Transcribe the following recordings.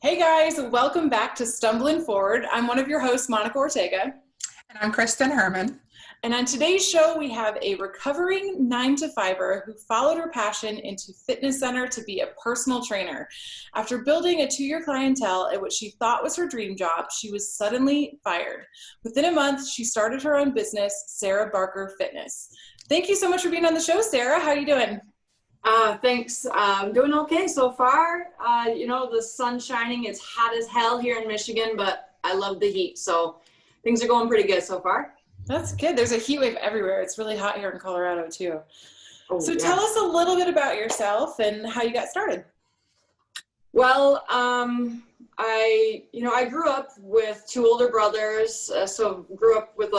Hey guys, welcome back to Stumbling Forward. I'm one of your hosts, Monica Ortega. And I'm Kristen Herman. And on today's show, we have a recovering 9-to-5er who followed her passion into fitness center to be a personal trainer. After building a 2-year clientele at what she thought was her dream job, she was suddenly fired. Within a month, she started her own business, Sara Barker Fitness. Thank you so much for being on the show, Sara. How are you doing? Thanks. I'm doing okay so far. The sun's shining. It's hot as hell here in Michigan, but I love the heat. So things are going pretty good so far. That's good. There's a heat wave everywhere. It's really hot here in Colorado too. So yeah. Tell us a little bit about yourself and how you got started. Well, I grew up with 2 older brothers. So grew up with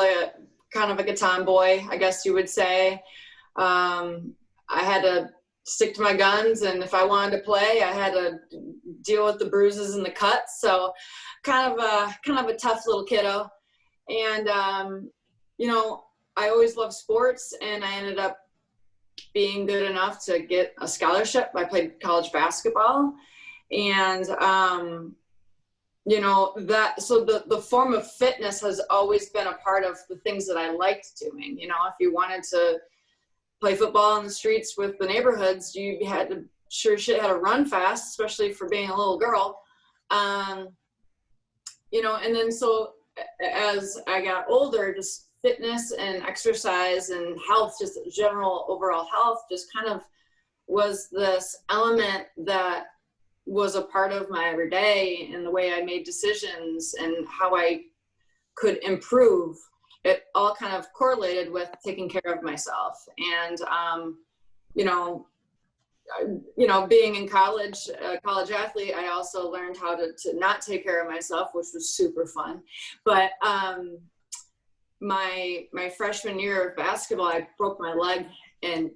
kind of like a tomboy, I guess you would say. I had to stick to my guns, and if I wanted to play, I had to deal with the bruises and the cuts. So kind of a tough little kiddo. And I always loved sports, and I ended up being good enough to get a scholarship. I played college basketball, and the form of fitness has always been a part of the things that I liked doing. If you wanted to play football in the streets with the neighborhoods, you had to had to run fast, especially for being a little girl. And then so as I got older, just fitness and exercise and health, just general overall health, just kind of was this element that was a part of my everyday and the way I made decisions and how I could improve. It all kind of correlated with taking care of myself. And, being in college, a college athlete, I also learned how to not take care of myself, which was super fun. But my freshman year of basketball, I broke my leg and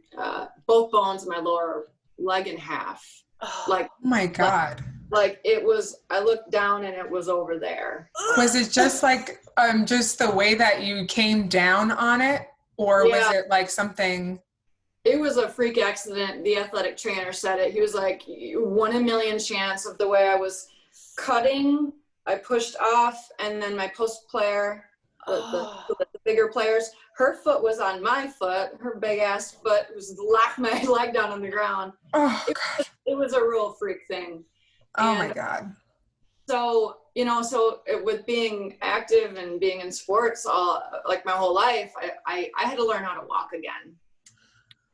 both bones of my lower leg in half. Oh my God. Like it was, I looked down and it was over there. Was it just like, just the way that you came down on it? Or was it like something? It was a freak accident. The athletic trainer said it. He was like, 1 in a million chance of the way I was cutting. I pushed off, and then my post player, the bigger players, her foot was on my foot. Her big ass foot was locked my leg down on the ground. Oh, God. It was a real freak thing. Oh my God. So, with being active and being in sports like my whole life, I had to learn how to walk again.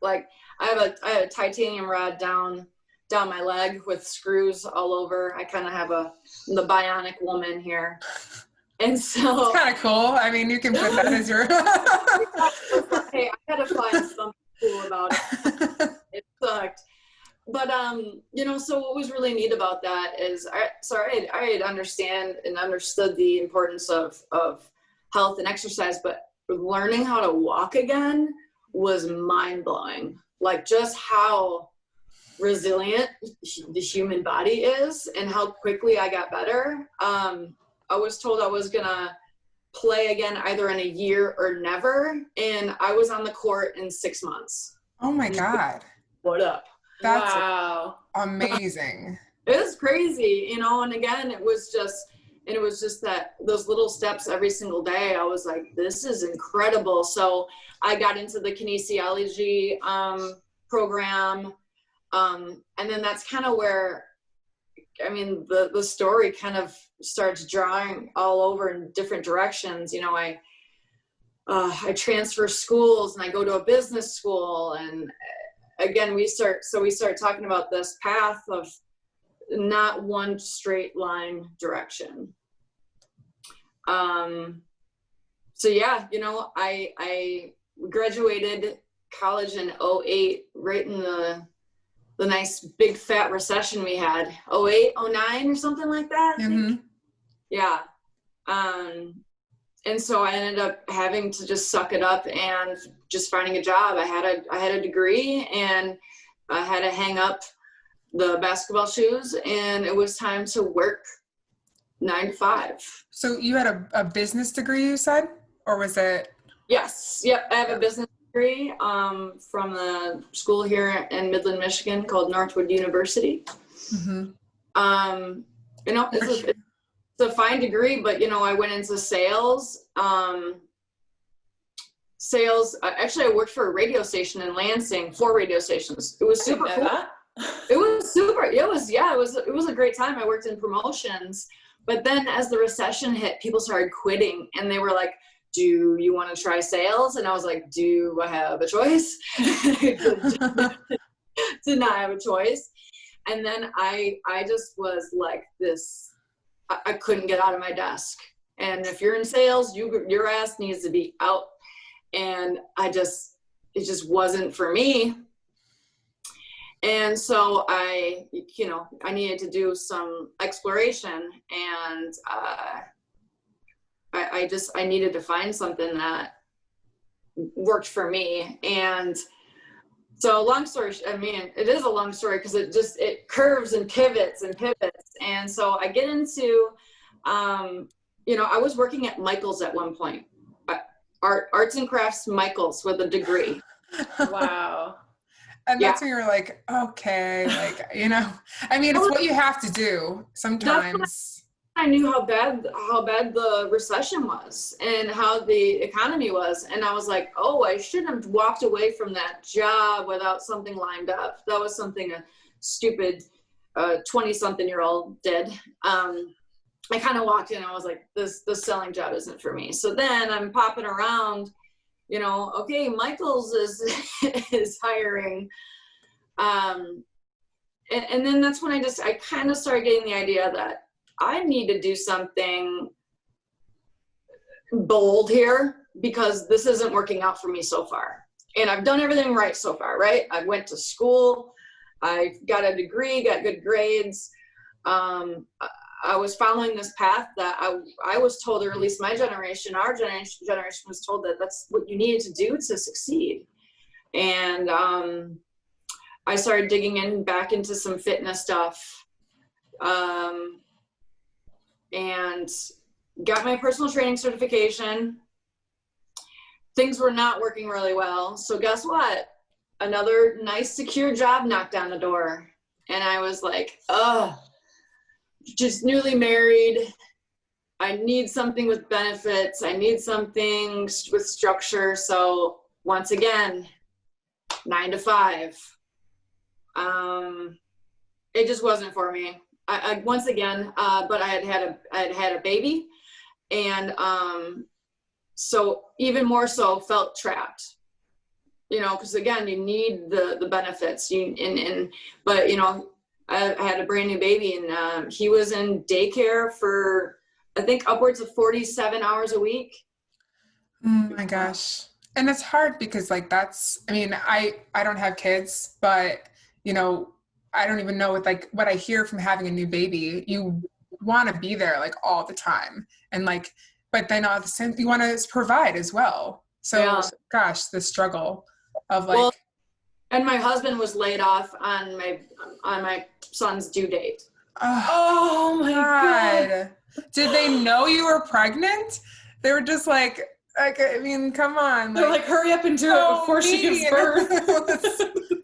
Like I had a titanium rod down my leg with screws all over. I kind of have the bionic woman here. And so it's kind of cool. I mean, you can put that as your hey, I had to find something cool about it. It sucked. But, so what was really neat about that is I had understood the importance of health and exercise, but learning how to walk again was mind-blowing. Like just how resilient the human body is and how quickly I got better. I was told I was gonna play again either in a year or never, and I was on the court in 6 months. Oh my God. What up? That's wow. Amazing. It was crazy, and again, it was just that those little steps every single day. I was like, this is incredible. So I got into the kinesiology program. And then that's kind of where, the story kind of starts drawing all over in different directions. I transfer schools and I go to a business school, and again, we start talking about this path of not one straight line direction. I graduated college in 2008, right in the nice big fat recession we had, 2008, 2009 or something like that. Mm-hmm. Yeah. And so I ended up having to just suck it up and just finding a job. I had a degree, and I had to hang up the basketball shoes, and it was time to work 9 to 5. So you had a business degree, you said, or was it? Yes. Yep. I have a business degree from the school here in Midland, Michigan called Northwood University. Mm-hmm. You know, it's a fine degree, but you know, I went into sales. Actually, I worked for a radio station in Lansing, 4 radio stations. It was super cool. It was super. It was a great time. I worked in promotions, but then as the recession hit, people started quitting, and they were like, "Do you want to try sales?" And I was like, "Do I have a choice?" Did not have a choice. And then I just was like this. I couldn't get out of my desk. And if you're in sales, your ass needs to be out. And it just wasn't for me. And so I needed to do some exploration, and I needed to find something that worked for me. And so long story, I mean, it is a long story because it curves and pivots and pivots. And so I get into, I was working at Michael's at one point, arts and crafts Michael's with a degree. Wow. And that's when you're like, okay, like, you know, I mean, it's what you have to do sometimes. I knew how bad the recession was and how the economy was. And I was like, oh, I shouldn't have walked away from that job without something lined up. That was something a stupid 20-something-year-old did. I kind of walked in and I was like, this selling job isn't for me. So then I'm popping around, you know, okay, Michael's is hiring. And then that's when I kind of started getting the idea that I need to do something bold here because this isn't working out for me so far. And I've done everything right so far, right? I went to school, I got a degree, got good grades. I was following this path that I was told, or at least my generation, our generation was told that that's what you needed to do to succeed. And I started digging back into some fitness stuff. And got my personal training certification. Things were not working really well. So guess what? Another nice, secure job knocked on the door. And I was like, oh, just newly married. I need something with benefits. I need something with structure. So once again, 9 to 5. It just wasn't for me. I once again, but I had had a baby, and so even more so felt trapped, you know, because again, you need the benefits. But you know, I had a brand new baby, and he was in daycare for I think upwards of 47 hours a week. Oh my gosh. And it's hard because like I mean, I don't have kids, but you know, I don't even know what I hear from having a new baby. You want to be there like all the time. And like, but then all the same, you want to provide as well. So yeah. Gosh, the struggle of like. Well, and my husband was laid off on my son's due date. Oh my God. Did they know you were pregnant? They were just like, I mean, come on. They're like, hurry up and do it before she gives birth. That's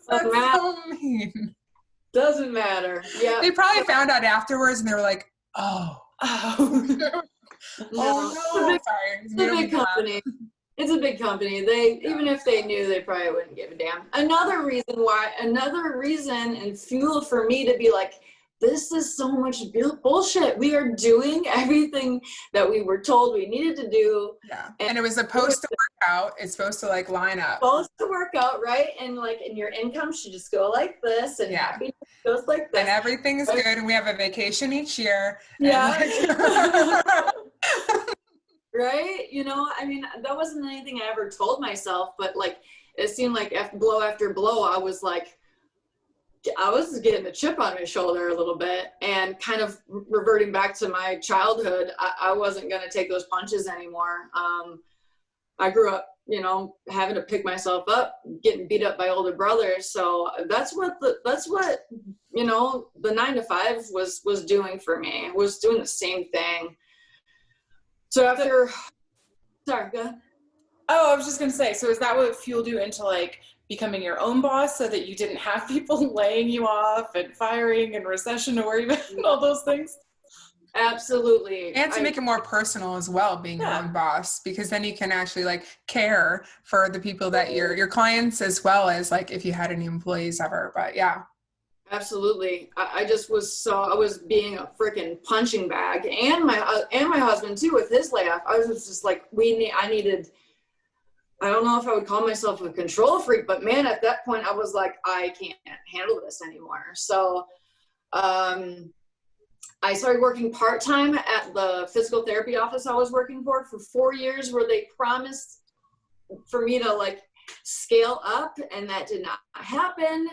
so mean. Doesn't matter. Yeah. They probably found out afterwards and they were like, oh. No. Sorry. It's a big company. It's a big company. Even if they knew, they probably wouldn't give a damn. Another reason and fuel for me to be like, this is so much bullshit. We are doing everything that we were told we needed to do. Yeah. And it was supposed to work out. It's supposed to like line up. Supposed to work out, right? And like, and your income should just go like this, and happiness goes like this. And everything is good, and we have a vacation each year. Yeah. Right? You know, I mean, that wasn't anything I ever told myself, but like, it seemed like blow after blow, I was getting a chip on my shoulder a little bit, and kind of reverting back to my childhood. I wasn't going to take those punches anymore. I grew up, you know, having to pick myself up, getting beat up by older brothers. So that's what you know, the 9 to 5 was doing for me. It was doing the same thing. So after, sorry, go ahead. Oh, I was just going to say, so is that what fueled you into like becoming your own boss so that you didn't have people laying you off and firing and recession to worry about and all those things? Absolutely. And to make it more personal as well, being your own boss, because then you can actually like care for the people that your clients, as well as like if you had any employees ever. But yeah. Absolutely. I just I was being a freaking punching bag, and my husband too, with his layoff. I was just like, I don't know if I would call myself a control freak, but man, at that point I was like, I can't handle this anymore. So, I started working part-time at the physical therapy office I was working for 4 years, where they promised for me to like scale up, and that did not happen.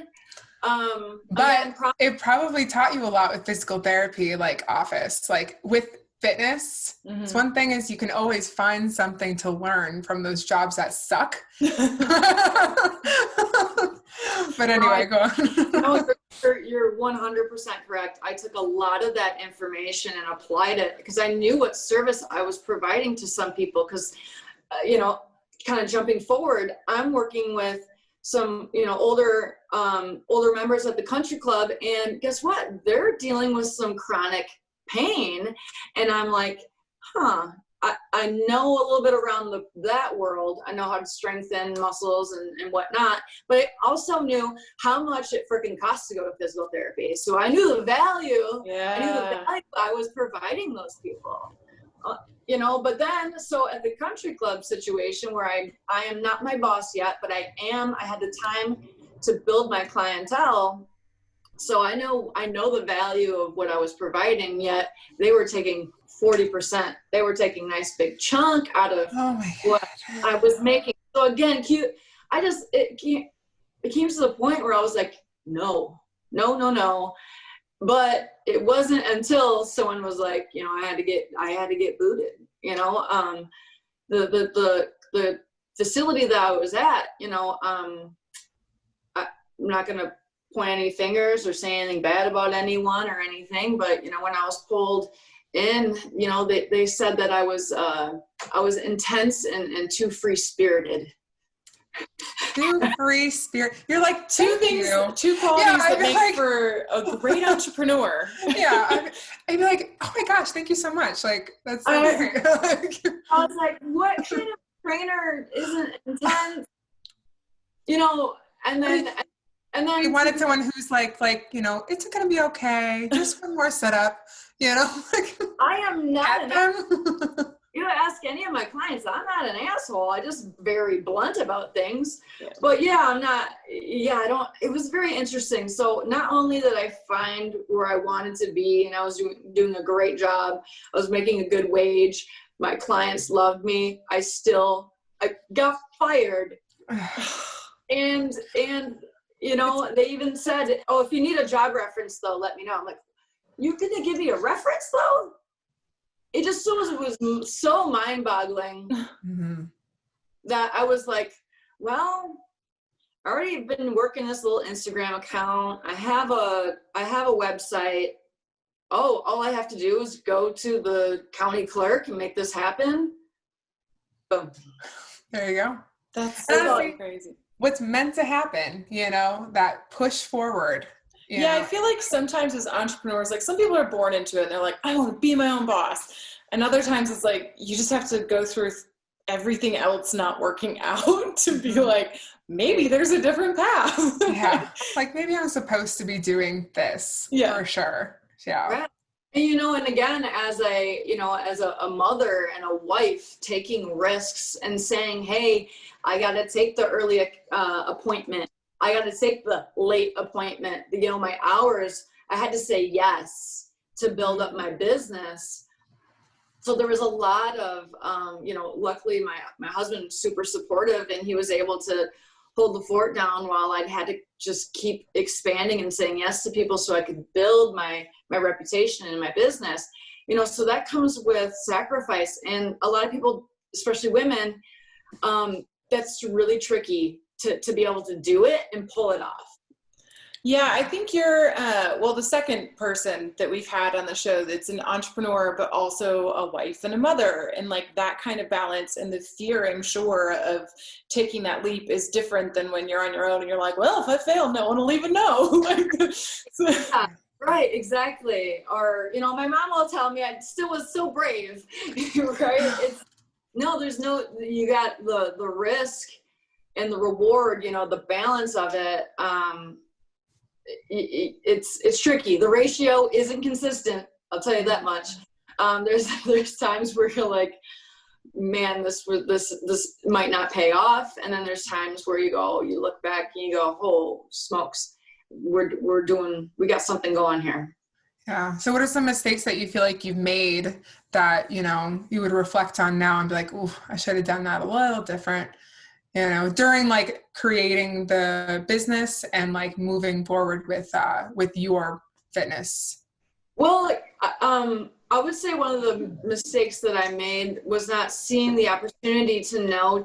But it probably taught you a lot with physical therapy, like office, like with fitness. Mm-hmm. It's one thing is you can always find something to learn from those jobs that suck. But anyway, go on. No, you're 100% correct. I took a lot of that information and applied it because I knew what service I was providing to some people. Because, kind of jumping forward, I'm working with some, older members at the country club, and guess what? They're dealing with some chronic pain, and I'm like, I know a little bit around that world. I know how to strengthen muscles and whatnot, but I also knew how much it freaking costs to go to physical therapy. So I knew the value. Yeah. I knew the value I was providing those people. But then, so at the country club situation where I am not my boss yet, but I had the time to build my clientele. So I know the value of what I was providing, yet they were taking 40%. They were taking a nice big chunk out of what I was making. So again, it came to the point where I was like, no. But it wasn't until someone was like, I had to get booted. The facility that I was at, I'm not gonna point any fingers or say anything bad about anyone or anything, but when I was pulled in, they said that I was intense and too free spirited. Too free spirit. You're like two qualities that make for a great entrepreneur. Yeah, I'd be like, oh my gosh, thank you so much. Like that's so great. I was like, what kind of trainer isn't intense? And then you wanted someone who's like, it's gonna be okay. Just one more setup, like I am not them. Ask any of my clients, I'm not an asshole. I just very blunt about things. Yeah. But it was very interesting. So not only did I find where I wanted to be, and I was doing a great job, I was making a good wage, my clients loved me, I got fired. and they even said, oh, if you need a job reference though, let me know. I'm like, you're gonna give me a reference though? It was so mind-boggling that I was like, well, I already been working this little Instagram account. I have a website. Oh, all I have to do is go to the county clerk and make this happen. Boom. There you go. That's so crazy. What's meant to happen, that push forward. Yeah, I feel like sometimes as entrepreneurs, like some people are born into it and they're like, I want to be my own boss. And other times it's like, you just have to go through everything else not working out to be like, maybe there's a different path. Yeah. Like maybe I'm supposed to be doing this for sure. Yeah. Right. And, and again, as a mother and a wife, taking risks and saying, hey, I got to take the early appointment. I got to take the late appointment, my hours. I had to say yes to build up my business. So there was a lot of, luckily my husband's super supportive, and he was able to hold the fort down while I'd had to just keep expanding and saying yes to people so I could build my reputation and my business. So that comes with sacrifice. And a lot of people, especially women, that's really tricky to be able to do it and pull it off. Yeah, I think you're, well, the second person that we've had on the show that's an entrepreneur, but also a wife and a mother. And like that kind of balance and the fear, I'm sure, of taking that leap is different than when you're on your own and you're like, well, if I fail, no one will even know. Like, so. Yeah, right, exactly. Or, you know, my mom will tell me I still was so brave, right? It's no, there's no, you got the risk and the reward, you know, the balance of it. It's tricky. The ratio isn't consistent. I'll tell you that much. There's times where you're like, man, this might not pay off, and then there's times where you look back and you go, oh smokes, we got something going here. Yeah. So what are some mistakes that you feel like you've made that, you know, you would reflect on now and be like, oh, I should have done that a little different, you know, during like creating the business and like moving forward with your fitness? Well, I would say one of the mistakes that I made was not seeing the opportunity to know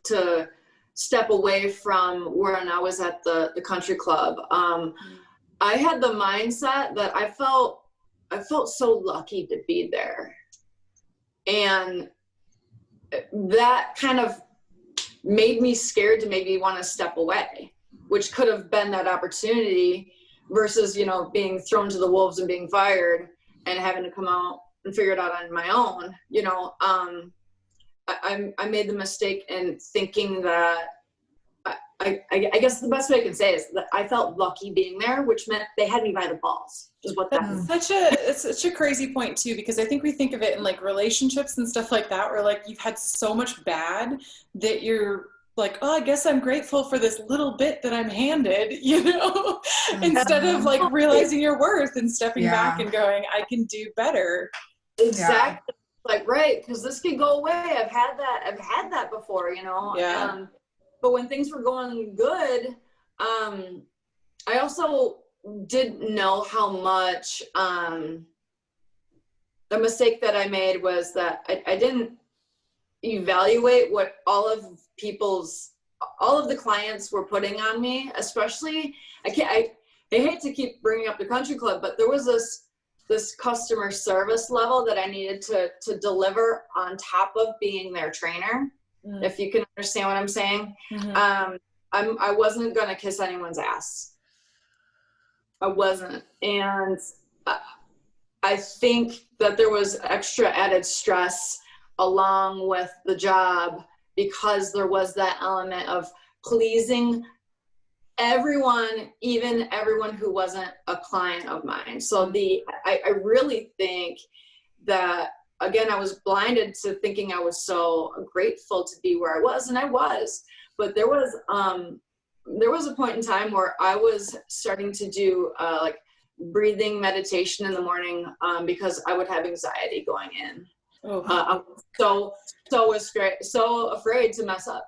to step away from when I was at the country club. I had the mindset that I felt so lucky to be there. And that kind of made me scared to maybe want to step away, which could have been that opportunity versus, you know, being thrown to the wolves and being fired and having to come out and figure it out on my own. You know, I made the mistake in thinking that I guess the best way I can say is that I felt lucky being there, which meant they had me by the balls, is what that means. It's such a crazy point too, because I think we think of it in like relationships and stuff like that, where like you've had so much bad that you're like, oh, I guess I'm grateful for this little bit that I'm handed, you know, instead of like realizing your worth and stepping back and going, I can do better. Exactly. Like, right, because this could go away. I've had that before, you know. Yeah. But when things were going good, I also didn't know how much, the mistake that I made was that I didn't evaluate what all of the clients were putting on me, especially, I hate to keep bringing up the country club, but there was this customer service level that I needed to deliver on top of being their trainer. If you can understand what I'm saying. I wasn't going to kiss anyone's ass. I wasn't. And I think that there was extra added stress along with the job because there was that element of pleasing everyone, even everyone who wasn't a client of mine. So I really think that, again, I was blinded to thinking I was so grateful to be where I was, and I was. But there was a point in time where I was starting to do like breathing meditation in the morning because I would have anxiety going in. I was so afraid to mess up.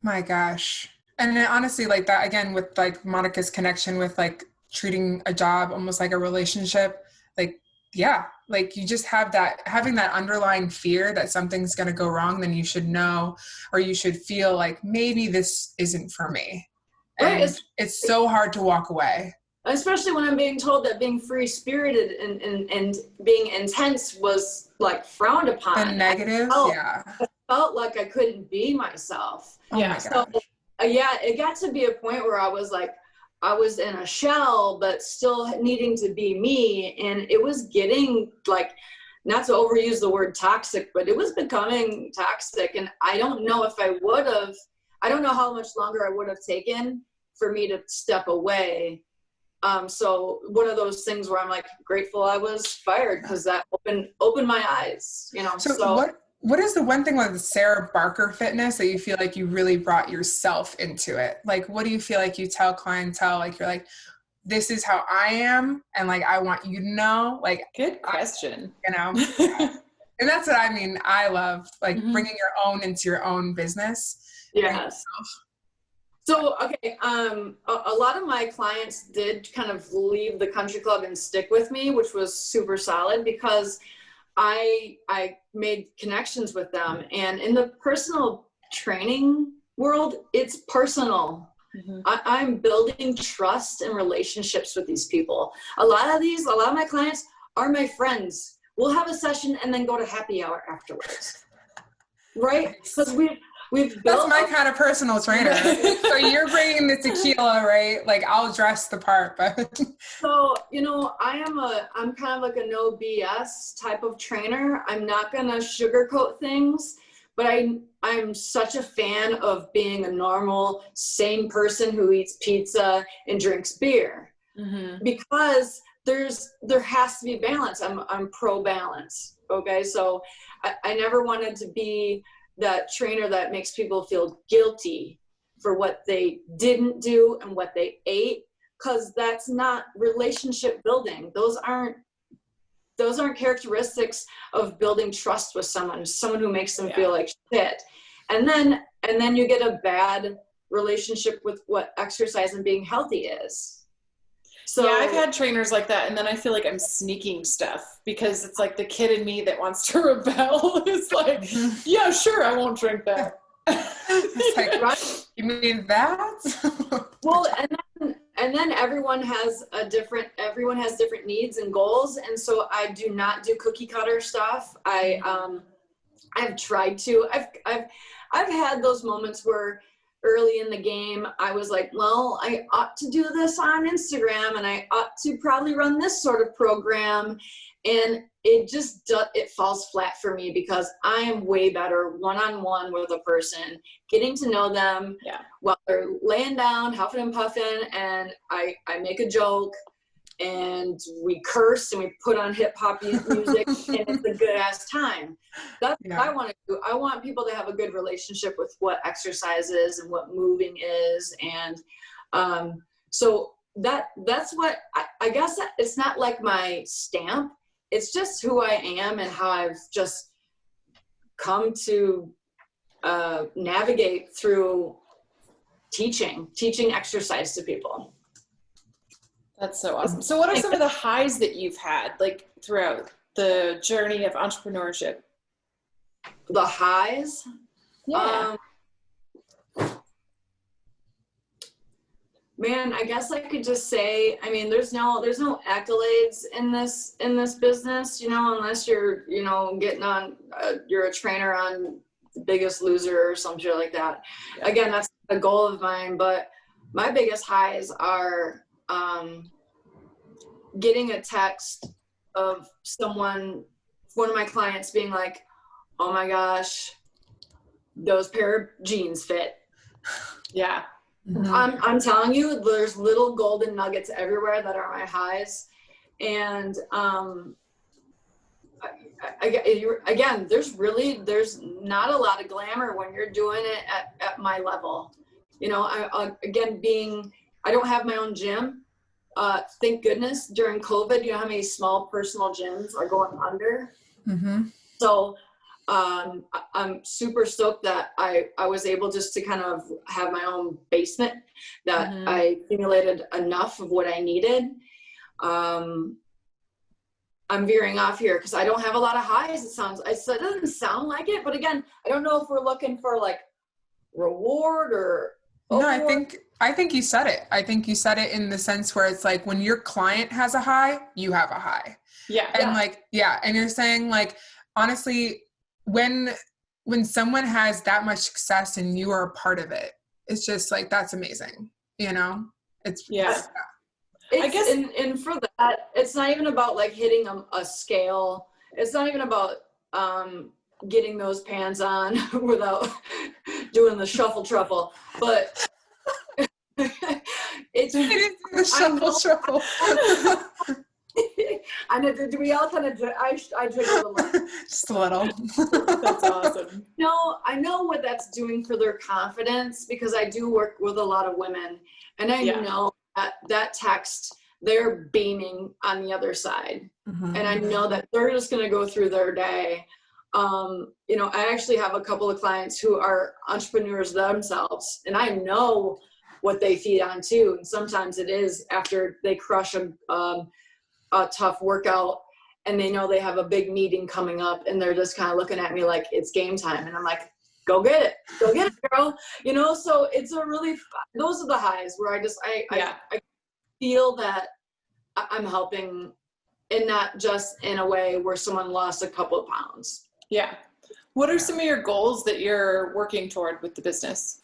My gosh. And then honestly, like that, again, with like Monica's connection with like treating a job almost like a relationship, like, yeah, like you just having that underlying fear that something's going to go wrong, then you should know, or you should feel like maybe this isn't for me. And right. It's so hard to walk away. Especially when I'm being told that being free-spirited and being intense was like frowned upon. And negative, I felt like I couldn't be myself. Oh my gosh. It got to be a point where I was like, I was in a shell, but still needing to be me. And it was getting like, not to overuse the word toxic, but it was becoming toxic. And I don't know if I don't know how much longer I would have taken for me to step away. So one of those things where I'm like grateful I was fired because that opened my eyes, you know. So what is the one thing with Sara Barker Fitness that you feel like you really brought yourself into it? Like, what do you feel like you tell clientele? Like, you're like, this is how I am. And like, I want you to know, like, good question, you know, and that's what I mean. I love like bringing your own into your own business. Yes. So, okay. A lot of my clients did kind of leave the country club and stick with me, which was super solid because I made connections with them. And in the personal training world, it's personal. I'm building trust and relationships with these people. A lot of my clients are my friends. We'll have a session and then go to happy hour afterwards. Right? Because we've built. That's my kind of personal trainer. So you're bringing the tequila, right? Like I'll dress the part, but. So, I'm kind of like a no BS type of trainer. I'm not going to sugarcoat things, but I'm such a fan of being a normal, sane person who eats pizza and drinks beer, because there has to be balance. I'm pro balance. Okay. So I never wanted to be that trainer that makes people feel guilty for what they didn't do and what they ate, because that's not relationship building. Those aren't characteristics of building trust with someone who makes them feel like shit. And then you get a bad relationship with what exercise and being healthy is. So yeah, I've had trainers like that, and then I feel like I'm sneaking stuff because it's like the kid in me that wants to rebel is like, yeah, sure, I won't drink that. It's like, right? You mean that? Well, and then everyone has different needs and goals, and so I do not do cookie cutter stuff. I've tried to. I've had those moments where early in the game, I was like, well, I ought to do this on Instagram, and I ought to probably run this sort of program. And it falls flat for me because I am way better one-on-one with a person, getting to know them while they're laying down, huffing and puffing, and I make a joke, and we curse, and we put on hip hop music, and it's a good ass time. That's what I want to do. I want people to have a good relationship with what exercise is and what moving is, and so that's what I guess. It's not like my stamp. It's just who I am and how I've just come to navigate through teaching exercise to people. That's so awesome. So what are some of the highs that you've had, like, throughout the journey of entrepreneurship? The highs? Yeah. Man, I guess I could just say, I mean, there's no accolades in this business, unless you're, getting on, you're a trainer on The Biggest Loser or something like that. Yeah. Again, that's a goal of mine, but my biggest highs are getting a text of one of my clients being like, oh my gosh, those pair of jeans fit. Yeah. Mm-hmm. I'm telling you, there's little golden nuggets everywhere that are my highs. And again, there's not a lot of glamour when you're doing it at my level. I don't have my own gym. Thank goodness during COVID, how many small personal gyms are going under. Mm-hmm. So I'm super stoked that I was able just to kind of have my own basement, that I accumulated enough of what I needed. I'm veering off here because I don't have a lot of highs. It doesn't sound like it, but again, I don't know if we're looking for like reward or award. No, I think you said it. I think you said it in the sense where it's like when your client has a high, you have a high. Yeah. And and you're saying like, honestly, when someone has that much success and you are a part of it, it's just like, that's amazing. It's I guess, and for that, it's not even about like hitting a scale. It's not even about getting those pants on without doing the shuffle truffle, but it's the shuffle. I know. Do we all kind of? I drink a little. Just a little. That's awesome. No, I know what that's doing for their confidence because I do work with a lot of women, and I know that text, they're beaming on the other side, and I know that they're just going to go through their day. I actually have a couple of clients who are entrepreneurs themselves, and I know what they feed on too. And sometimes it is after they crush a tough workout and they know they have a big meeting coming up, and they're just kind of looking at me like it's game time. And I'm like, go get it, girl. So it's those are the highs where I feel that I'm helping, and not just in a way where someone lost a couple of pounds. Yeah. What are some of your goals that you're working toward with the business?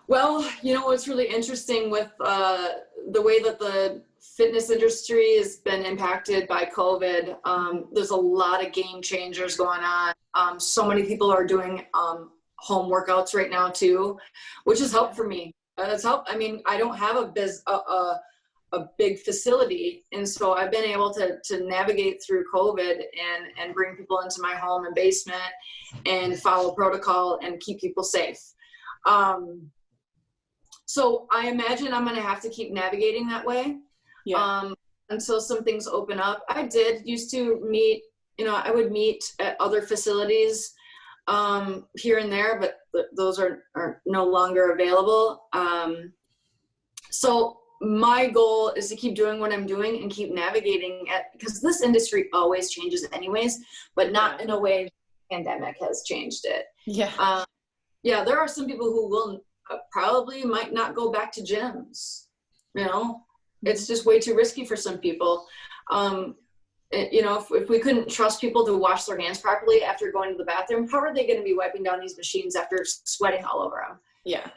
Well, what's really interesting with the way that the fitness industry has been impacted by COVID, there's a lot of game changers going on. So many people are doing home workouts right now too, which has helped for me. It's helped. I mean, I don't have a big facility, and so I've been able to navigate through COVID and bring people into my home and basement and follow protocol and keep people safe. So I imagine I'm going to have to keep navigating that way. Yeah. Until some things open up. I used to meet, I would meet at other facilities here and there, but those are no longer available. So my goal is to keep doing what I'm doing and keep navigating because this industry always changes anyways, but not in a way the pandemic has changed it. Yeah. There are some people who will probably might not go back to gyms. It's just way too risky for some people. If we couldn't trust people to wash their hands properly after going to the bathroom, how are they going to be wiping down these machines after sweating all over them? Yeah.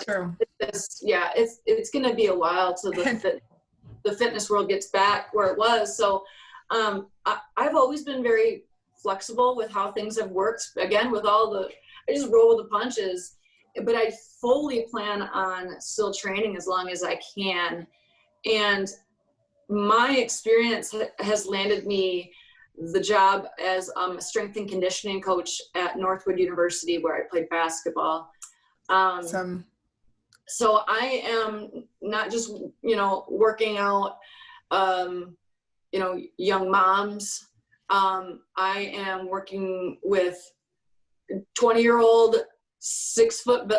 True. It's going to be a while till the fitness world gets back where it was. So I've always been very flexible with how things have worked. Again, I just roll with the punches, but I fully plan on still training as long as I can. And my experience has landed me the job as a strength and conditioning coach at Northwood University, where I played basketball. So I am not just, working out, young moms. I am working with 20-year-old 6-foot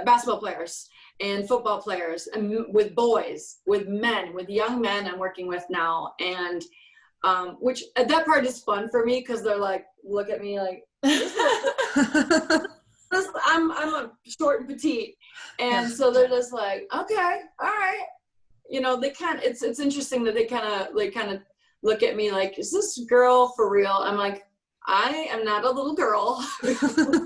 basketball players and football players, and with boys, with men, with young men I'm working with now. And which that part is fun for me because they're like, look at me like, I'm a short and petite. And so they're just like, okay, all right. It's interesting that they kind of look at me like, is this girl for real? I'm like, I am not a little girl.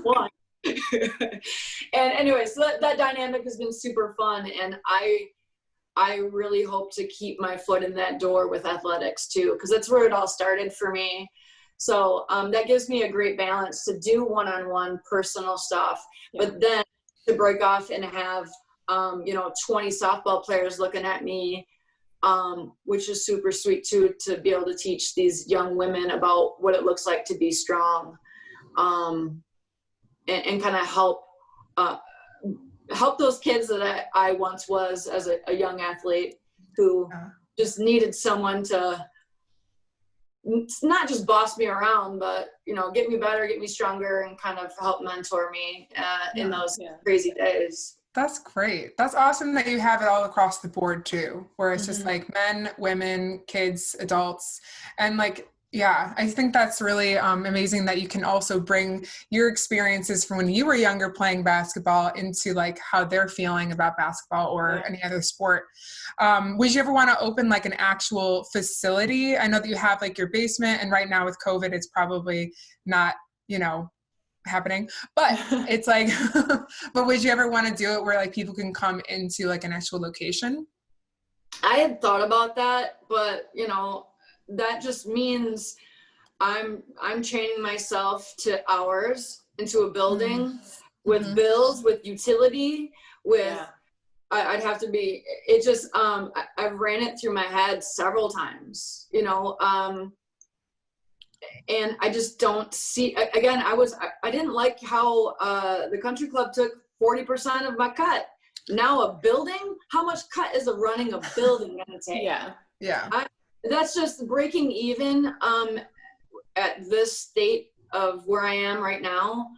One. And anyway, so that dynamic has been super fun, and I really hope to keep my foot in that door with athletics too, because that's where it all started for me. So that gives me a great balance to do one-on-one personal stuff, but then to break off and have 20 softball players looking at me, which is super sweet too, to be able to teach these young women about what it looks like to be strong. And kind of help those kids that I once was as a young athlete who just needed someone to not just boss me around, but, get me better, get me stronger, and kind of help mentor me in those crazy days. That's great. That's awesome that you have it all across the board too, where it's just like men, women, kids, adults, and I think that's really amazing that you can also bring your experiences from when you were younger playing basketball into how they're feeling about basketball or any other sport. Would you ever want to open an actual facility? I know that you have your basement, and right now with COVID, it's probably not, happening, but it's but would you ever want to do it where people can come into an actual location? I had thought about that, but that just means I'm training myself to hours into a building with bills, with utility, with I'd have to be, it just I've ran it through my head several times, and I just don't see, again, I didn't like how the country club took 40% of my cut. Now a building, how much cut is running a building gonna take? That's just breaking even at this state of where I am right now.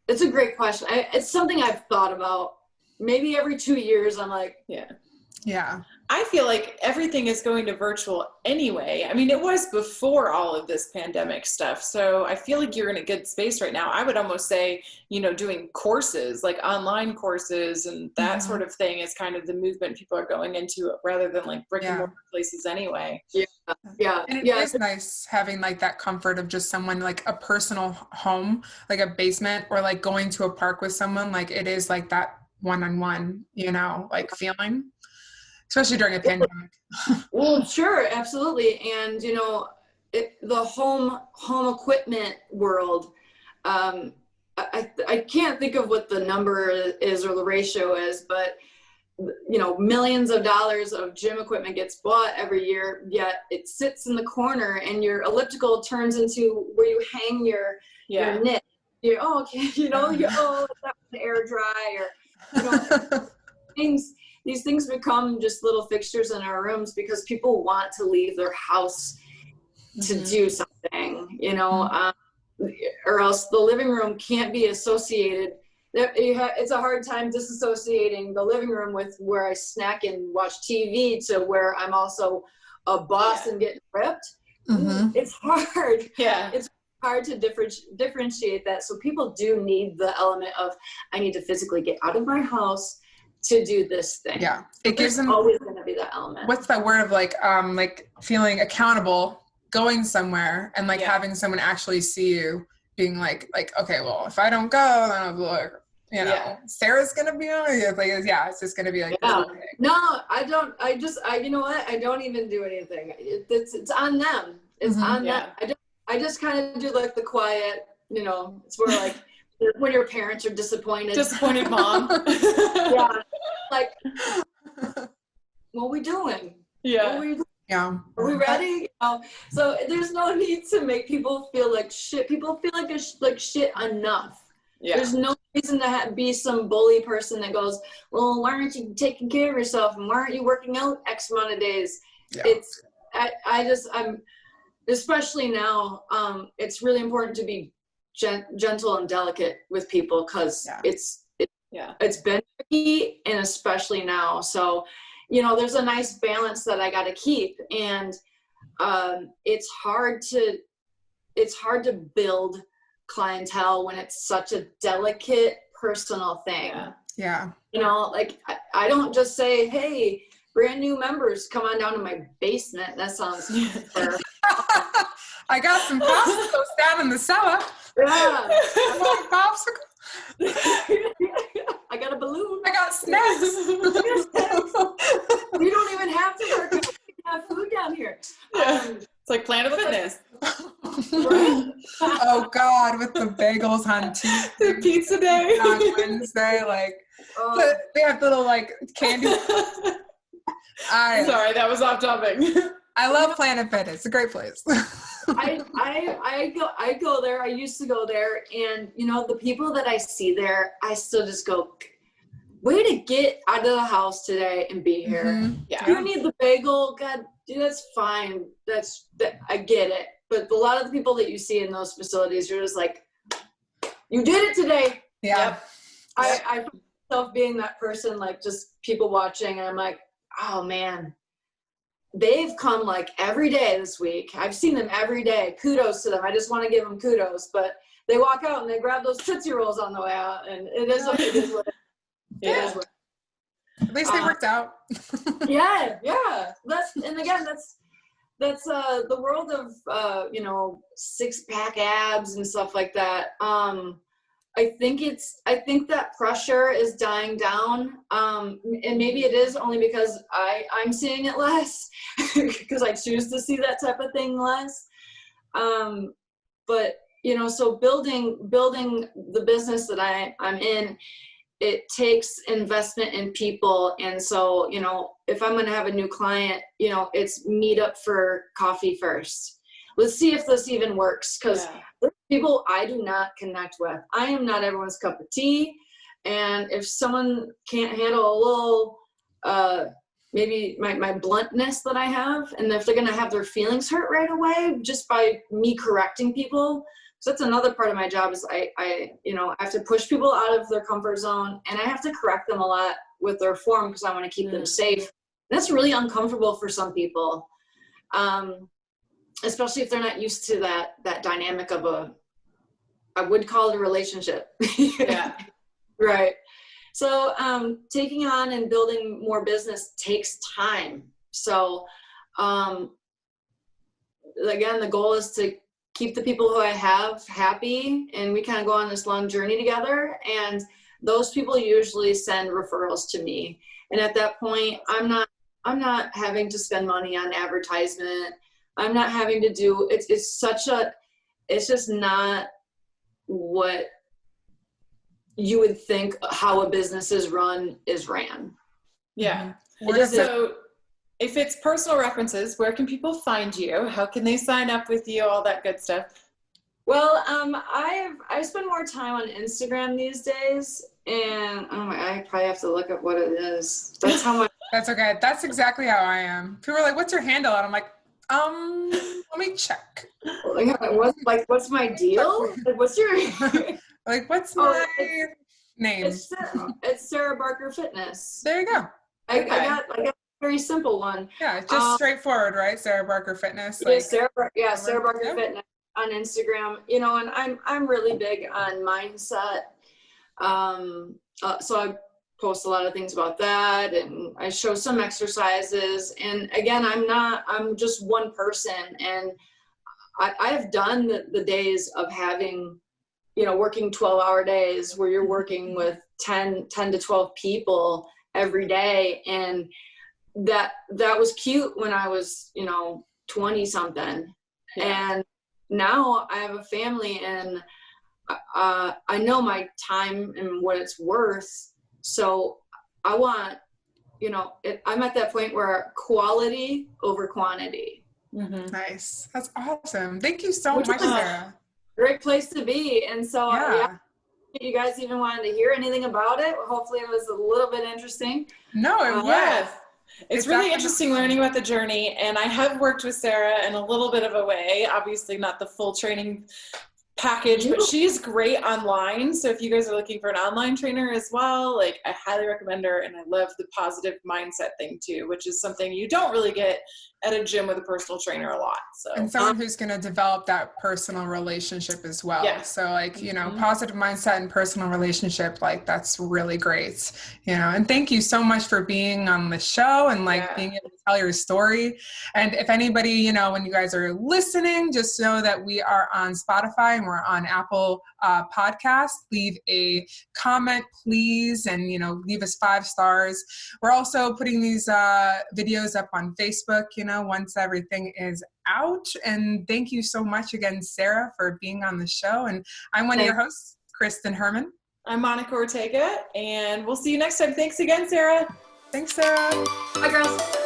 It's a great question. It's something I've thought about. Maybe every 2 years I'm like, Yeah. I feel like everything is going to virtual anyway. I mean, it was before all of this pandemic stuff. So I feel like you're in a good space right now. I would almost say, doing courses, like online courses and that sort of thing is kind of the movement people are going into rather than like brick and mortar places anyway. Yeah. Yeah. And it is nice having like that comfort of just someone, like a personal home, like a basement, or like going to a park with someone. Like it is like that one-on-one, like feeling. Especially during a pandemic. Well, sure, absolutely. And the home equipment world, I can't think of what the number is or the ratio is, but millions of dollars of gym equipment gets bought every year, yet it sits in the corner and your elliptical turns into where you hang your knit. That was air dry, or these things become just little fixtures in our rooms because people want to leave their house to do something, or else the living room can't be associated. It's a hard time disassociating the living room with where I snack and watch TV to where I'm also a boss and getting ripped. It's hard. Yeah. It's hard to differentiate that. So people do need the element of, I need to physically get out of my house to do this thing. Yeah. It gives them always going to be that element. What's that word of like feeling accountable, going somewhere and like having someone actually see you, being like, okay, well, if I don't go, then I'll be like, Sarah's going to be on it. It's just going to be like, okay. No, I don't. You know what? I don't even do anything. It's on them. It's on them. I just kind of do like the quiet, it's where like, when your parents are disappointed mom. Like, what are we doing? Yeah. Are we ready? So there's no need to make people feel like shit. People feel like shit enough. Yeah. There's no reason to be some bully person that goes, well, why aren't you taking care of yourself? And why aren't you working out X amount of days? Yeah. I'm especially now, it's really important to be gentle and delicate with people because it's been tricky, and especially now. So, there's a nice balance that I got to keep, and it's hard to build clientele when it's such a delicate personal thing. Yeah. Like I don't just say, hey, brand new members, come on down to my basement. That sounds I got some popsicles down in the cellar. Yeah. I want popsicles. I got a balloon. I got snacks. You don't even have to work. You can have food down here. It's like Planet Fitness. Right? Oh God, with the bagels on Tuesday, the pizza day on Wednesday, they have little candy. Sorry, that was off topic. I love Planet Fitness. It's a great place. I go there. I used to go there, and the people that I see there, I still just go, way to get out of the house today and be here. Yeah. You need the bagel, God, dude, that's fine. I get it. But a lot of the people that you see in those facilities, you're just like, you did it today. Yeah. Yep. I find myself being that person, just people watching, and I'm like, oh man, they've come every day this week. I've seen them every day. Kudos to them. I just want to give them kudos. But they walk out and they grab those Tootsie Rolls on the way out, and it is what it is. At least they worked out. Yeah. That's the world of 6-pack abs and stuff like that. I think that pressure is dying down, and maybe it is only because I'm seeing it less because I choose to see that type of thing less. But so building the business that I'm in, it takes investment in people. And so, if I'm going to have a new client, it's meet up for coffee first. Let's see if this even works. Cause people I do not connect with. I am not everyone's cup of tea. And if someone can't handle a little, maybe my bluntness that I have, and if they're going to have their feelings hurt right away, just by me correcting people, so that's another part of my job is I have to push people out of their comfort zone, and I have to correct them a lot with their form because I want to keep them safe That's really uncomfortable for some people, especially if they're not used to that dynamic of I would call it a relationship. Yeah. Right. So taking on and building more business takes time. So again, the goal is to keep the people who I have happy, and we kind of go on this long journey together. And those people usually send referrals to me. And at that point, I'm not having to spend money on advertisement. I'm not having to do, it's just not what you would think how a business is ran. Yeah. Mm-hmm. So if it's personal references, where can people find you? How can they sign up with you? All that good stuff. Well, I spend more time on Instagram these days, and I probably have to look up what it is. That's how much. That's okay. That's exactly how I am. People are like, "What's your handle?" And I'm like, let me check. What's my deal? Like, what's your like, what's my name? It's Sara Barker Fitness. There you go. I got a very simple one. Yeah, just straightforward, right? Sara Barker Fitness. Sara Barker Fitness on Instagram. You know, and I'm really big on mindset. So I post a lot of things about that, and I show some exercises. And again, I'm just one person, and I've done the days of having, working 12-hour days where you're working with 10 to 12 people every day. And that was cute when I was, 20 something. Yeah. And now I have a family, and I know my time and what it's worth. So I want, I'm at that point where quality over quantity. Mm-hmm. Nice. That's awesome. Thank you so much, Sara. Great place to be. And so, if you guys even wanted to hear anything about it, hopefully it was a little bit interesting. No, it was. Yeah. It's really interesting learning about the journey. And I have worked with Sara in a little bit of a way, obviously not the full training package, but she's great online. So if you guys are looking for an online trainer as well, I highly recommend her. And I love the positive mindset thing too, which is something you don't really get at a gym with a personal trainer a lot. So, and someone who's going to develop that personal relationship as well. Yeah. So positive mindset and personal relationship, that's really great, and thank you so much for being on the show and being able to tell your story. And if anybody, when you guys are listening, just know that we are on Spotify and we're on Apple Podcasts. Leave a comment, please. And, leave us 5 stars. We're also putting these videos up on Facebook, once everything is out. And thank you so much again, Sara, for being on the show. And I'm one of your hosts, Kristen Herman. I'm Monica Ortega, and we'll see you next time. Thanks again, Sara. Thanks, Sara. Bye, girls.